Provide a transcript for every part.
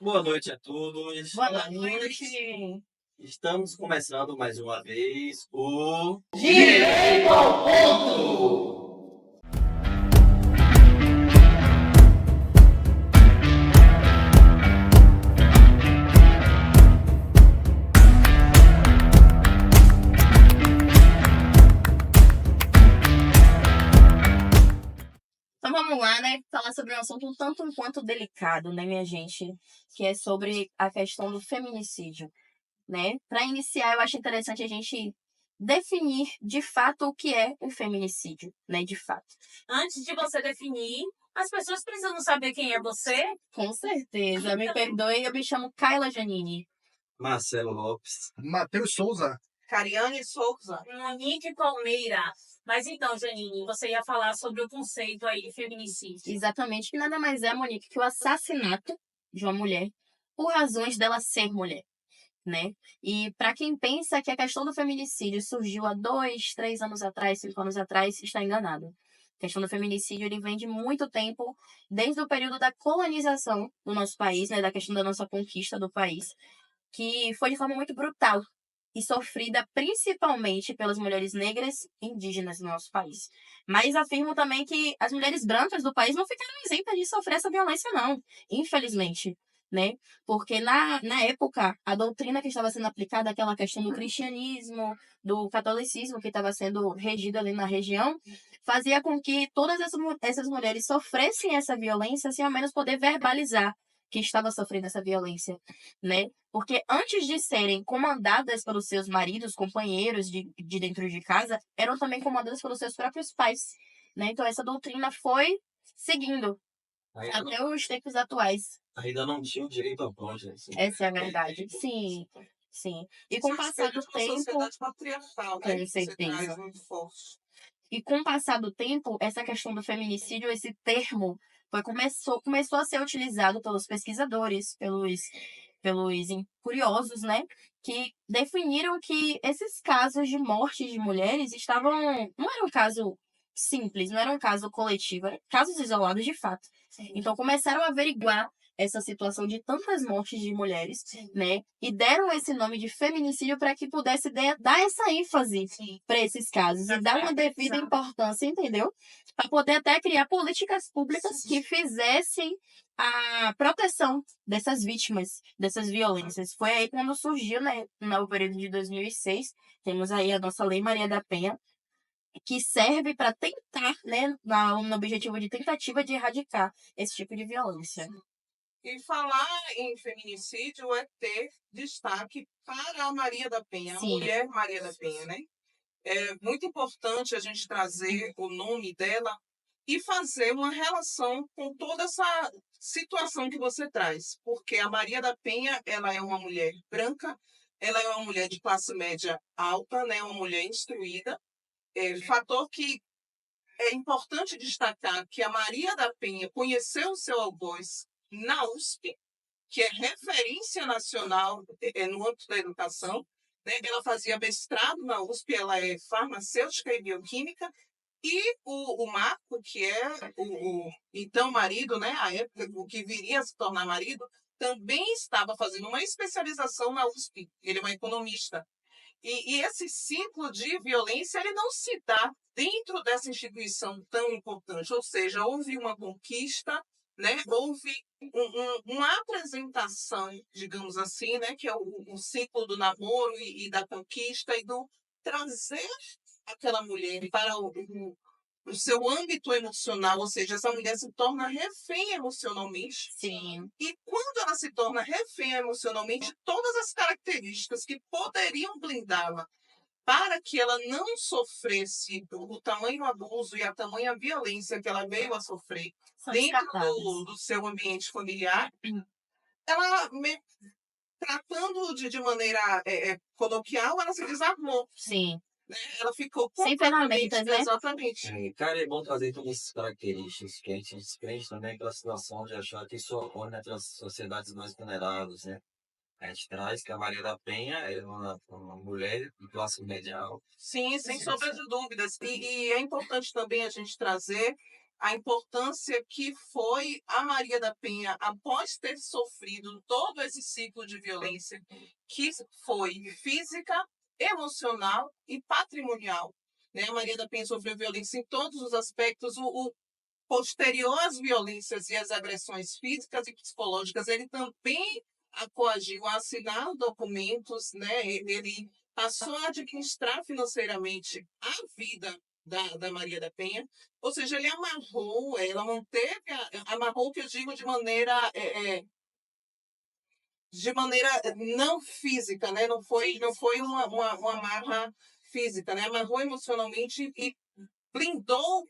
Boa noite a todos. Boa noite. Estamos começando mais uma vez o Direito ao ponto. Então vamos lá, né? Falar sobre um assunto um tanto quanto delicado, né, minha gente? Que é sobre a questão do feminicídio, né? Para iniciar, eu acho interessante a gente definir de fato o que é um feminicídio, né? De fato. Antes de você definir, as pessoas precisam saber quem é você. Com certeza. Me perdoe, eu me chamo Kaila Janine. Marcelo Lopes. Matheus Souza. Cariane Souza. Monique Palmeira. Mas então, Janine, você ia falar sobre o conceito aí de feminicídio. Exatamente, que nada mais é, Monique, que o assassinato de uma mulher por razões dela ser mulher, né? E para quem pensa que a questão do feminicídio surgiu há 2, 3 anos atrás, 5 anos atrás, está enganado. A questão do feminicídio ele vem de muito tempo, desde o período da colonização do nosso país, né? Da questão da nossa conquista do país, que foi de forma muito brutal e sofrida principalmente pelas mulheres negras e indígenas do nosso país. Mas afirmo também que as mulheres brancas do país não ficaram isentas de sofrer essa violência, não, infelizmente, né? Porque na época, a doutrina que estava sendo aplicada, aquela questão do cristianismo, do catolicismo que estava sendo regido ali na região, fazia com que todas essas mulheres sofressem essa violência sem ao menos poder verbalizar que estava sofrendo essa violência, né? Porque antes de serem comandadas pelos seus maridos, companheiros de dentro de casa, eram também comandadas pelos seus próprios pais, né? Então essa doutrina foi seguindo até os tempos atuais. Ainda não tinha o direito ao ponto. Assim. Essa é a verdade. Sim, sim. E com o passar do Uma tempo, sociedade patriarcal, né? com Que você certeza. traz muito forte. E com o passar do tempo, essa questão do feminicídio, esse termo, começou a ser utilizado pelos pesquisadores, pelos curiosos, né? Que definiram que esses casos de morte de mulheres estavam. Não era um caso simples, não era um caso coletivo, eram casos isolados de fato. Então começaram a averiguar essa situação de tantas mortes de mulheres, né? E deram esse nome de feminicídio para que pudesse dar essa ênfase para esses casos e dar uma devida importância, entendeu? Para poder até criar políticas públicas que fizessem a proteção dessas vítimas, dessas violências. Foi aí quando surgiu, né, no período de 2006, temos aí a nossa Lei Maria da Penha, que serve para tentar, né, no objetivo de tentativa de erradicar esse tipo de violência. E falar em feminicídio é ter destaque para a Maria da Penha, Sim. a mulher Maria da Penha, né? É muito importante a gente trazer o nome dela e fazer uma relação com toda essa situação que você traz. Porque a Maria da Penha, ela é uma mulher branca, ela é uma mulher de classe média alta, né? Uma mulher instruída. Fator que é importante destacar que a Maria da Penha conheceu o seu algoz na USP, que é referência nacional no âmbito da educação. Né? Ela fazia mestrado na USP, ela é farmacêutica e bioquímica, e o Marco, que é o então marido, né, à época, o que viria a se tornar marido, também estava fazendo uma especialização na USP. Ele é um economista. E esse ciclo de violência ele não se dá dentro dessa instituição tão importante. Ou seja, houve uma conquista, né? Houve uma apresentação, digamos assim, né? Que é o ciclo do namoro e da conquista e do trazer aquela mulher para o seu âmbito emocional, ou seja, essa mulher se torna refém emocionalmente. Sim. E quando ela se torna refém emocionalmente, todas as características que poderiam blindá-la para que ela não sofresse o tamanho abuso e a tamanha violência que ela veio a sofrer São dentro descartáveis. do seu ambiente familiar, ela, tratando de maneira coloquial, ela se desarmou. Sim. Né? Ela ficou Sem completamente... ferramentas, né? Exatamente. Cara, é bom trazer todas essas características que a gente desprende também aquela situação de achar que isso ocorre entre as sociedades mais vulneráveis, né? A gente traz que a Maria da Penha é uma mulher de classe média alta. Sim, sem sombra de dúvidas. E é importante também a gente trazer a importância que foi a Maria da Penha, após ter sofrido todo esse ciclo de violência, que foi física, emocional e patrimonial. Né? A Maria da Penha sofreu violência em todos os aspectos. O posterior às violências e às agressões físicas e psicológicas, ele também a coagiu a assinar documentos, né? Ele passou a administrar financeiramente a vida da Maria da Penha, ou seja, ele amarrou, ela manteve, amarrou, que eu digo, de maneira não física, né? Não foi uma amarra física, né? Amarrou emocionalmente e blindou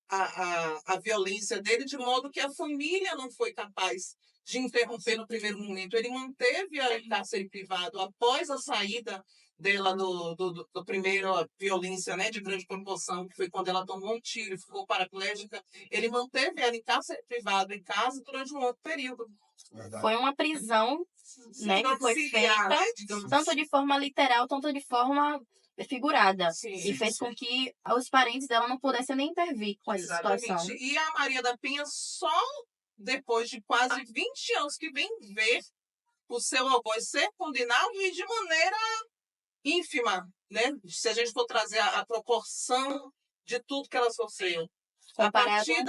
a violência dele, de modo que a família não foi capaz de interromper no primeiro momento. Ele manteve a cárcere privado após a saída dela do primeiro violência, né, de grande proporção, que foi quando ela tomou um tiro e ficou paraplégica. Ele manteve ela em cárcere privado, em casa, durante um outro período. Verdade. Foi uma prisão, né, que foi Domiciliar, feita, né, digamos tanto assim. de forma literal, tanto de forma figurada. Sim, E fez sim. com que os parentes dela não pudessem nem intervir com essa situação. Exatamente. E a Maria da Penha, só depois de quase 20 anos que vem ver o seu algoz ser condenado, e de maneira ínfima, né? Se a gente for trazer a proporção de tudo que ela sofreu. A Comparado, partir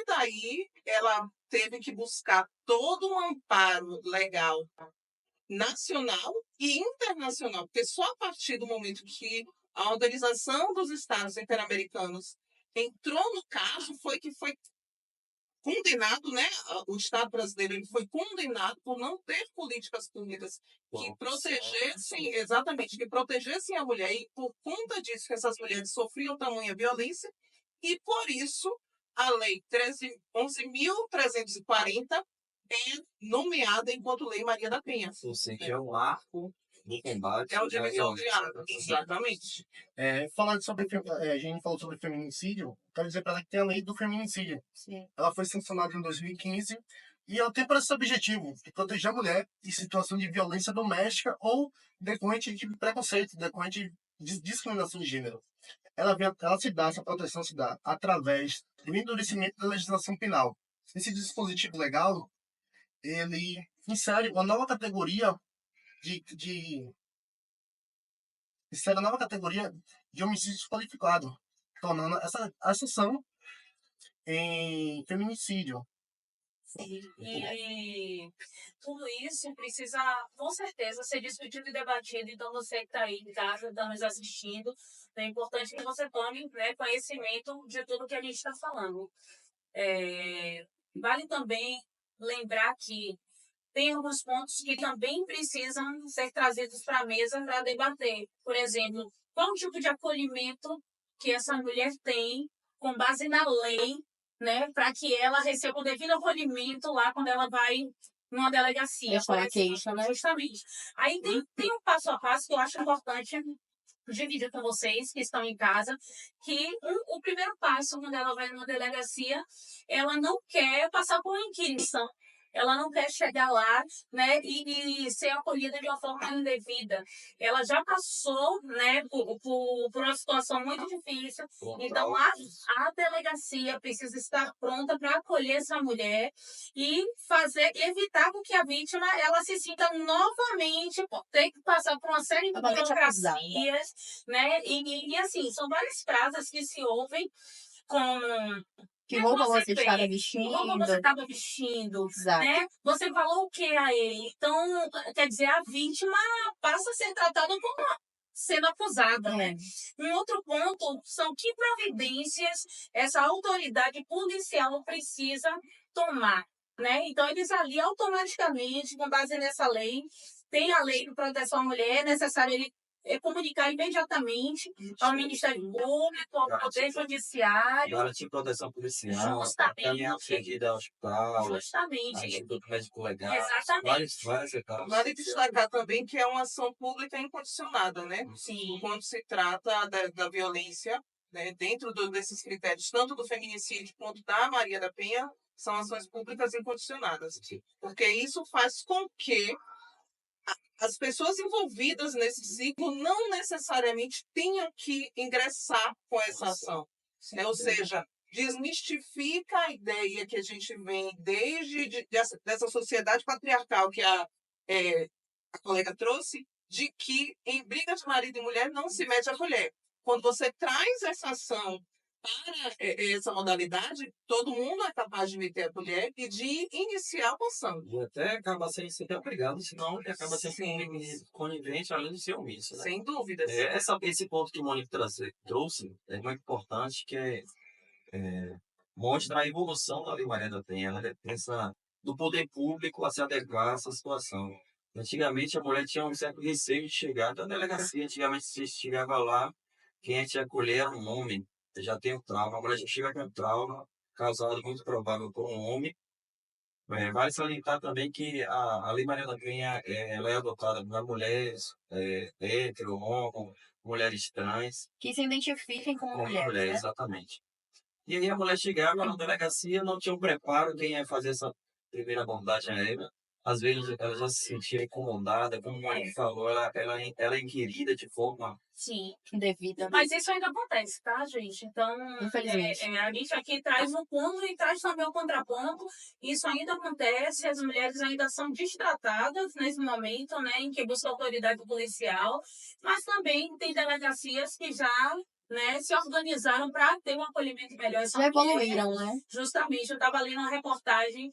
daí, ela teve que buscar todo um amparo legal nacional e internacional, porque só a partir do momento que a Organização dos Estados Interamericanos entrou no caso foi que foi condenado, né? O Estado brasileiro, ele foi condenado por não ter políticas públicas que protegessem, exatamente, que protegessem a mulher, e por conta disso que essas mulheres sofriam tamanha violência, e por isso a Lei 11.340 é nomeada enquanto Lei Maria da Penha. Ou seja, é um arco do combate. É o divisor de águas, exatamente. Falando sobre, a gente falou sobre feminicídio, quero dizer para ela que tem a lei do feminicídio. sim, Ela foi sancionada em 2015 e ela tem para esse objetivo de proteger a mulher em situação de violência doméstica ou decorrente de preconceito, decorrente de discriminação de gênero. Essa proteção se dá através do endurecimento da legislação penal. Esse dispositivo legal, ele insere uma nova categoria insere a nova categoria de homicídio qualificado, tornando essa ação em feminicídio. Sim, e tudo isso precisa, com certeza, ser discutido e debatido. Então, você que está aí em casa, está nos assistindo, é importante que você tome, né, conhecimento de tudo que a gente está falando. Vale também lembrar que tem alguns pontos que também precisam ser trazidos para a mesa para debater. Por exemplo, qual o tipo de acolhimento que essa mulher tem com base na lei, né, para que ela receba o devido acolhimento lá quando ela vai numa delegacia. Deixar a queixa, né? Justamente. Aí tem um passo a passo que eu acho importante dividir com vocês que estão em casa, que o primeiro passo, quando ela vai numa delegacia, ela não quer passar por uma inquirição. Ela não quer chegar lá, né, e ser acolhida de uma forma indevida. Ela já passou, né, por uma situação muito difícil. Então, a delegacia precisa estar pronta para acolher essa mulher e evitar com que a vítima ela se sinta novamente por ter que passar por uma série de Novamente acusada. burocracias, né? E assim, são várias frases que se ouvem como Que roupa você fez? estava Que vestindo? roupa você estava vestindo, Exato. né? Você falou o que a ele? Então, quer dizer, a vítima passa a ser tratada como sendo acusada, né? Um outro ponto são que providências essa autoridade policial precisa tomar, né? Então, eles ali automaticamente, com base nessa lei, tem a lei de proteção à mulher, é necessário ele comunicar imediatamente ao Ministério Público, ao Poder Judiciário. Garantir proteção policial, Justamente. caminhar atendida ao hospital, Justamente. Instituto Médico Legal, Exatamente. várias etapas. Vale destacar também que é uma ação pública incondicionada, né? Sim. Quando se trata da violência, né, dentro desses critérios, tanto do feminicídio quanto da Maria da Penha, são ações públicas incondicionadas. Porque isso faz com que as pessoas envolvidas nesse ciclo não necessariamente tenham que ingressar com essa ação. Ou seja, desmistifica a ideia que a gente vem dessa sociedade patriarcal que a colega trouxe, de que em briga de marido e mulher não se mete a colher. Quando você traz essa ação para essa modalidade, todo mundo é capaz de meter a colher e de iniciar a moção. E até acaba sendo sempre obrigado, senão ele acaba sendo Sim. conivente, além de ser omisso, né? Sem dúvidas. Esse ponto que o Mônica trouxe é muito importante, que mostra a evolução da Lei Maria da Penha, né? Essa, do poder público a se adequar a essa situação. Antigamente, a mulher tinha um certo receio de chegar da delegacia. Antigamente, se chegava lá, quem tinha acolher era um homem. Já tem o trauma. A mulher já chega com trauma, causado muito provável por um homem. Vale salientar também que a Lei Maria da Penha ela é adotada por mulheres hétero, homo, mulheres trans, Que se identifiquem como como mulheres, mulheres, né? exatamente. E aí a mulher chegava na delegacia, não tinha um preparo, quem ia fazer essa primeira abordagem aérea. Às vezes ela já se sentia incomodada, como o Mike falou, ela é inquirida de forma Sim. Indevida. Mas isso ainda acontece, tá, gente? Então, Infelizmente. a gente aqui traz um ponto e traz também o contraponto. Isso ainda acontece, as mulheres ainda são destratadas nesse momento, né, em que busca autoridade policial, mas também tem delegacias que já, né, se organizaram para ter um acolhimento melhor. Já evoluíram, né? Justamente, eu estava lendo uma reportagem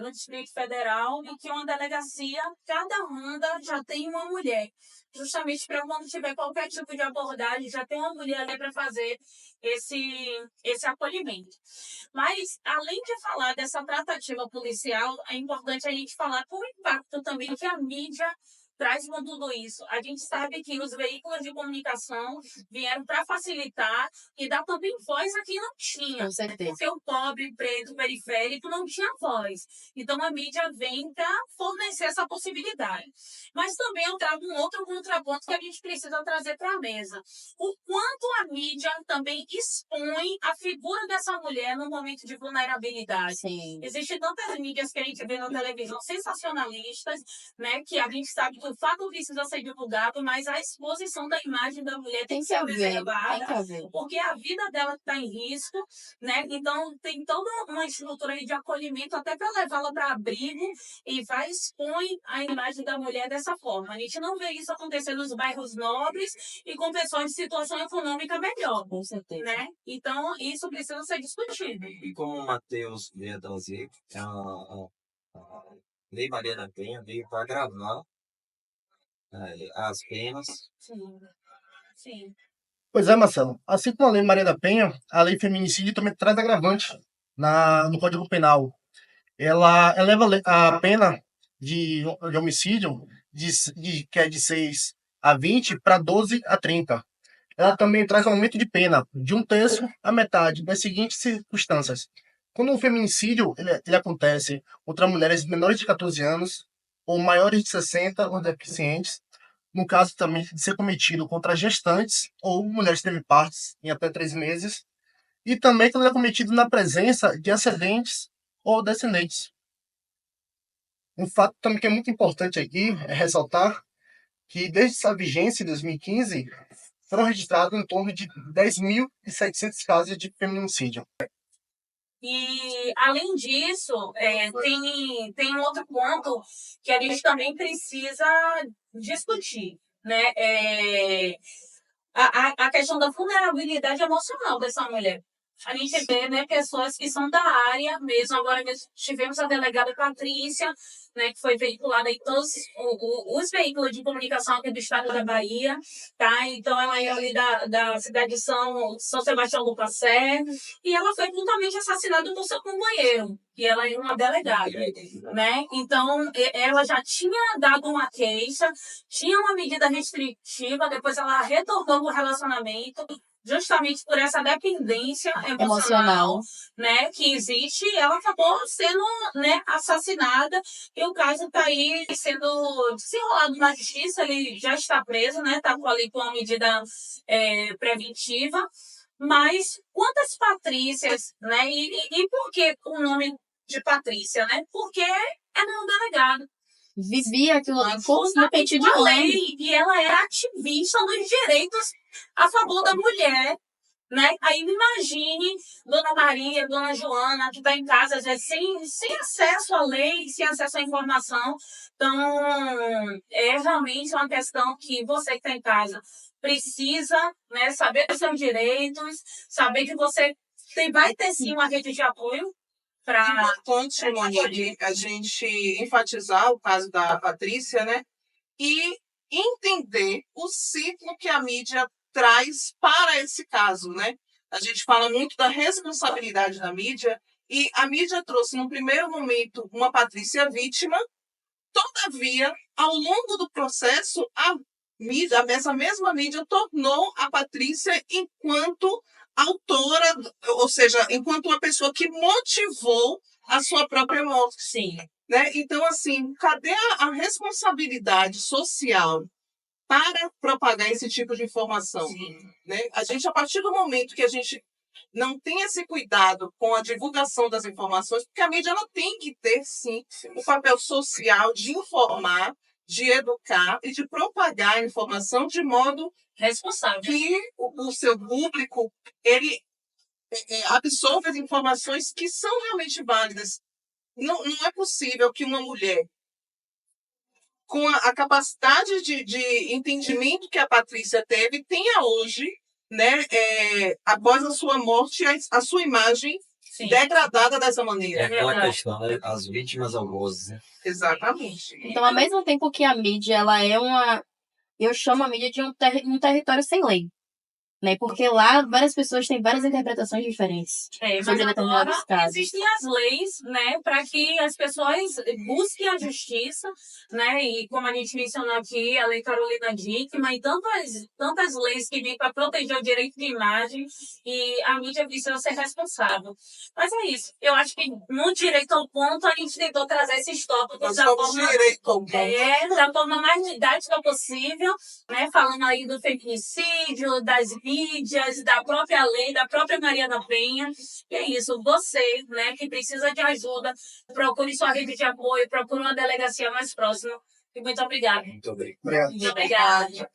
no Distrito Federal em que uma delegacia, cada ronda já tem uma mulher. Justamente para quando tiver qualquer tipo de abordagem, já tem uma mulher ali para fazer esse acolhimento. Mas, além de falar dessa tratativa policial, é importante a gente falar com o impacto também que a mídia traz com tudo isso. A gente sabe que os veículos de comunicação vieram para facilitar e dar também voz a quem não tinha. Com certeza. Porque o pobre, preto, periférico não tinha voz. Então a mídia vem para fornecer essa possibilidade. Mas também eu trago um outro contraponto que a gente precisa trazer para a mesa. O quanto a mídia também expõe a figura dessa mulher no momento de vulnerabilidade. Sim. Existem tantas mídias que a gente vê na televisão sensacionalistas, né, que a gente sabe que o fato precisa ser divulgado, mas a exposição da imagem da mulher tem que ser preservada, tem que haver. porque a vida dela está em risco, né? Então tem toda uma estrutura aí de acolhimento até para levá-la para abrigo e vai expõe a imagem da mulher dessa forma. A gente não vê isso acontecer nos bairros nobres e com pessoas de situação econômica melhor, Com certeza. né? Então isso precisa ser discutido. E como o Matheus veio a trazer, a Lei Maria da Penha veio para agravar as penas. Sim, sim. Pois é, Marcelo. Assim como a Lei Maria da Penha, a Lei Feminicídio também traz agravante no Código Penal. Ela eleva a pena de homicídio, que é de 6 a 20, para 12 a 30. Ela também traz um aumento de pena de 1/3 a metade, nas seguintes circunstâncias. Quando um feminicídio ele acontece contra mulheres menores de 14 anos ou maiores de 60 ou deficientes, no caso também de ser cometido contra gestantes ou mulheres que teve partos em até 3 meses, e também quando é cometido na presença de ascendentes ou descendentes. Um fato também que é muito importante aqui é ressaltar que desde sua vigência em 2015 foram registrados em torno de 10.700 casos de feminicídio. E, além disso, tem um outro ponto que a gente também precisa discutir, né? A questão da vulnerabilidade emocional dessa mulher. A gente vê, né, pessoas que são da área mesmo. Agora mesmo tivemos a delegada Patrícia, né, que foi veiculada em todos os veículos de comunicação aqui do estado da Bahia, tá? Então, ela é ali da cidade de São Sebastião do Passé, e ela foi brutalmente assassinada por seu companheiro, que ela é uma delegada, né? Então, ela já tinha dado uma queixa, tinha uma medida restritiva, depois ela retornou no relacionamento, justamente por essa dependência emocional, né, que existe, ela acabou sendo, né, assassinada, e o caso está aí sendo desenrolado na justiça. Ele já está preso, né, está ali com a medida preventiva, mas quantas Patrícias, né, e por que o nome de Patrícia, né, porque é um delegado. Vivia aquilo ali como no peitinho de lei. E ela era ativista dos direitos a favor da mulher, né? Aí imagine Dona Maria, Dona Joana, que está em casa, às vezes, sem acesso à lei, sem acesso à informação. Então, é realmente uma questão que você que está em casa precisa, né, saber dos seus direitos, saber que você vai ter sim uma rede de apoio para... Importante, Monique, a gente enfatizar o caso da Patrícia, né? E entender o ciclo que a mídia traz para esse caso, né? A gente fala muito da responsabilidade da mídia e a mídia trouxe, no primeiro momento, uma Patrícia vítima. Todavia, ao longo do processo, essa mesma mídia tornou a Patrícia enquanto autora, ou seja, enquanto uma pessoa que motivou a sua própria morte. Sim. Né? Então, assim, cadê a responsabilidade social para propagar esse tipo de informação? Né? A gente, a partir do momento que a gente não tem esse cuidado com a divulgação das informações, porque a mídia ela tem que ter, sim, o papel social de informar, de educar e de propagar a informação de modo responsável, que o seu público ele absorva as informações que são realmente válidas. Não é possível que uma mulher com a capacidade de entendimento que a Patrícia teve tenha hoje, né, após a sua morte, a sua imagem degradada dessa maneira. É aquela questão, né? As vítimas algozes, né? Exatamente. Então, ao mesmo tempo que a mídia, ela é uma... Eu chamo a mídia de um território sem lei. Né? Porque lá várias pessoas têm várias interpretações diferentes sobre mas determinados agora casos. existem as leis, né, para que as pessoas busquem a justiça, né, e como a gente mencionou aqui, a Lei Carolina Dickmann e tantas leis que vêm para proteger o direito de imagem e a mídia precisa ser responsável. Mas é isso. Eu acho que no Direito ao Ponto a gente tentou trazer esses tópicos da forma mais didática possível, né, falando aí do feminicídio, das mídias, da própria lei, da própria Maria da Penha. E é isso, você, né, que precisa de ajuda, procure sua rede de apoio, procure uma delegacia mais próxima. E muito obrigada. Muito obrigado. Obrigado. Muito obrigada.